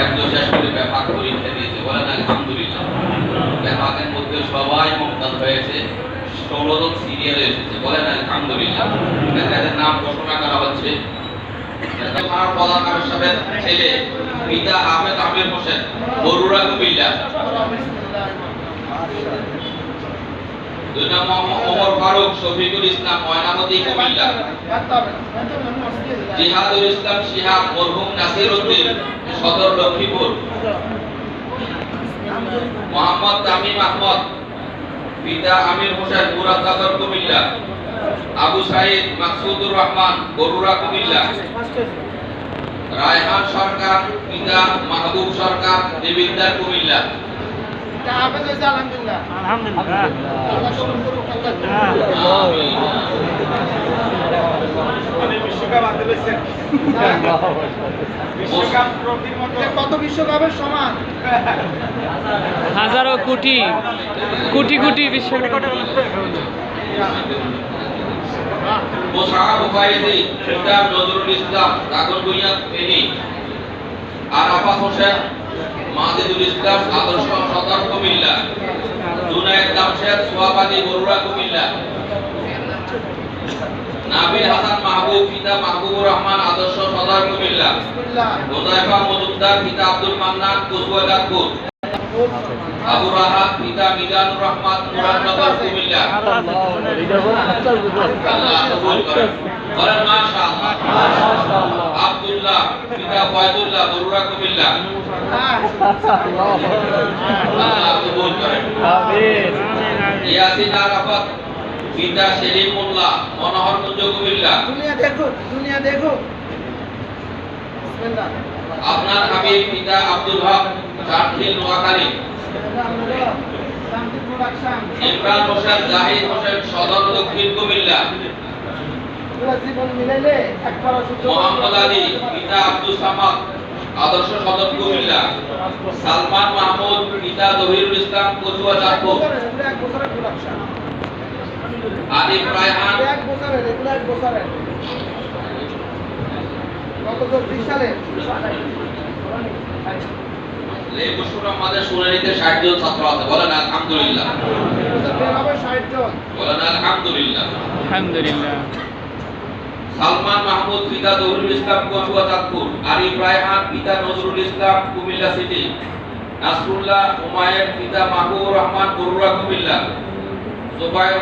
খাদ্য শেষ করে ব্যাপার পরীক্ষা দিয়েছে, বলেন আলহামদুলিল্লাহ। ব্যাপারের মধ্যে সবাই মুমতাজ হয়েছে, 16 জন সিরিয়ালে এসেছে, বলেন আলহামদুলিল্লাহ। এদের নাম ঘোষণা করা হচ্ছে। আমার প্রধান সাহেবের ছেলে পিতা আহমেদ আমির হোসেন, বরুড়া কুমিল্লা। দুই নম্বর ওমর ফারুক শফিকুল ইসলাম, ময়নামতি কুমিল্লা। জিহাদুল ইসলাম শিহাব, মরহুম নাসির উদ্দিন, সদর লক্ষ্মীপুর। মোহাম্মদ তামিম আহমদ, পিতা আমির হোসেন, মুরাদনগর কুমিল্লা। আবু সাইদ মাকসুদুর রহমান, বরুড়া কুমিল্লা। রায়হান সরকার, পিতা মাহবুব সরকার, দেবিদ্বার কুমিল্লা। আলহামদুলিল্লাহ। কত বিশ্বকাপের সমান, হাজারো কোটি কোটি কোটি বিশ্বকাপ। মোশাররফ ওবাইদি, পিতা নজরুল ইসলাম, দাগনভূঞা ফেনী। আরাফাত হোসেন, মাজিদুল ইসলাম, আদর্শ সদর কুমিল্লা। জুনায়েদ জামশেদ, সোয়াবাদী, বরুড়া কুমিল্লা। নাবিল হাসান মাহবুব, পিতা মাহবুবুর রহমান, আদর্শ সদর কুমিল্লা। মোজাইফা মজুমদার, পিতা আব্দুল মান্নান, কুচবিহার। আবু রাহাত, পিতা মিজানুর রহমান, মুরাদনগর কুমিল্লা। আল্লাহ কবুল করেন, বলেন মাশাআল্লাহ। আব্দুল্লাহ, পিতা ফয়জুল্লাহ, বরুড়া কুমিল্লা। আল্লাহ কবুল করেন, আমিন। ইয়াসিন আরাফাত, পিতা সেলিম মোল্লা, মনোহরগঞ্জ কুমিল্লা। দুনিয়া দেখো, দুনিয়া দেখো। বিসমিল্লাহ। আপনার হাবিব, পিতা আব্দুল হক, চাটখিল, নোয়াখালী। ইমরান হোসেন, জাহিদ হোসেন, সদর দক্ষিণ কুমিল্লা। মোহাম্মদ আলী, পিতা আব্দুল সামাদ, আদর্শ সদর কুমিল্লা। সালমান মাহমুদ, পিতা জহিরুল ইসলাম, কচুয়া চাঁদপুর। আরিফ রায়হান, এই বছর আমাদের শুনানিতে 60 জন ছাত্র আছে, বলেন আলহামদুলিল্লাহ। বলেন আলহামদুলিল্লাহ। আলহামদুলিল্লাহ। সালমান মাহমুদ, পিতা জহুরুল ইসলাম, কচুয়া চাঁদপুর। আরিফ রায়হান, পিতা নজরুল ইসলাম, কুমিল্লা সিটি। নাসরুল্লাহ হুমায়ুন, পিতা মাহবুবুর রহমান, বরুড়া কুমিল্লা। জুবায়ের